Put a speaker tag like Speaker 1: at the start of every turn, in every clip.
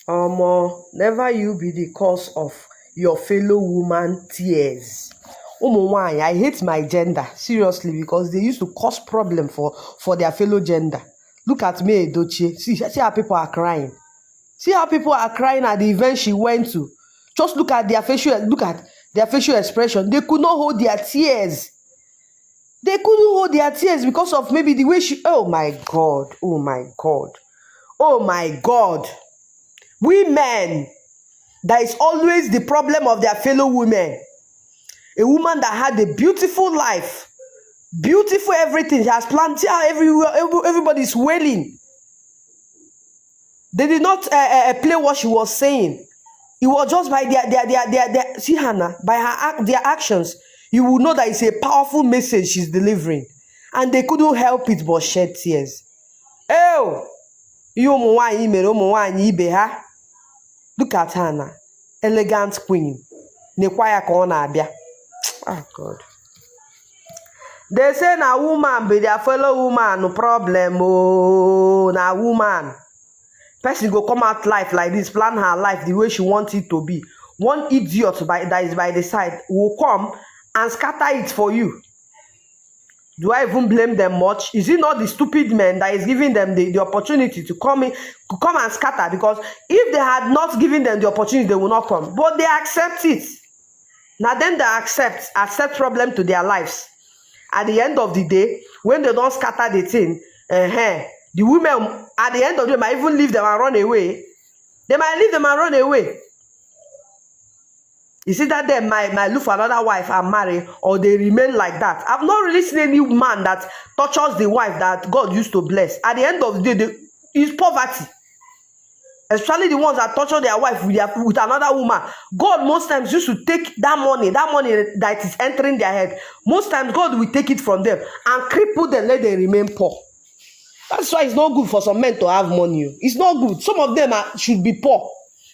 Speaker 1: Never you be the cause of your fellow woman tears. Why? I hate my gender, seriously, because they used to cause problem for their fellow gender. Look at me, Edochie. See how people are crying. See how people are crying at the event she went to. Just look at their facial expression. They could not hold their tears. They couldn't hold their tears because of maybe the way she. Oh my God. Oh my God. Oh my God. Women, that is always the problem of their fellow women. A woman that had a beautiful life, beautiful everything. She has planted everywhere. Everybody's wailing. They did not play what she was saying. It was just by their see Hannah, by their actions, you will know that it's a powerful message she's delivering. And they couldn't help it but shed tears. Oh, look at Hannah, elegant queen. Oh God. They say na woman be their fellow woman, no problem. Oh, na woman. Person go come out life like this, plan her life the way she wants it to be. One idiot that is by the side will come and scatter it for you. Do I even blame them much? Is it not the stupid men that is giving them the opportunity to come and scatter? Because if they had not given them the opportunity, they will not come. But they accept it. Now then they accept problem to their lives. At the end of the day, when they don't scatter the thing, the women, at the end of the day, might even leave them and run away. They might leave them and run away. Is it that they might look for another wife and marry, or they remain like that? I've not really seen any man that tortures the wife that God used to bless. At the end of the day, it's poverty. Especially the ones that torture their wife with another woman. God most times used to take that money that is entering their head. Most times God will take it from them and cripple them, let them remain poor. That's why it's not good for some men to have money. It's not good. Some of them should be poor.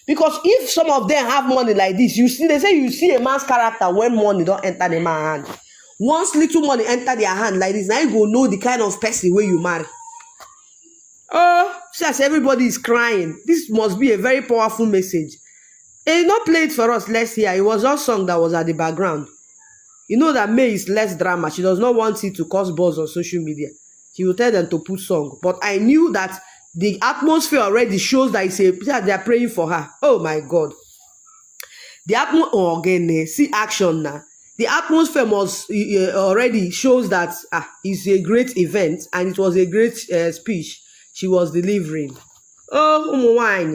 Speaker 1: Because if some of them have money like this, they say you see a man's character when money don't enter the man's hand. Once little money enter their hand like this, now you go know the kind of person where you marry. Oh, since everybody is crying, this must be a very powerful message. And not play it for us, let's hear. It was just song that was at the background. You know that May is less drama. She does not want it to cause buzz on social media. She will tell them to put song. But I knew that the atmosphere already shows that they are praying for her. Oh my God. The atmosphere, again, see action now. The atmosphere must already shows that it's a great event and it was a great speech she was delivering. Oh,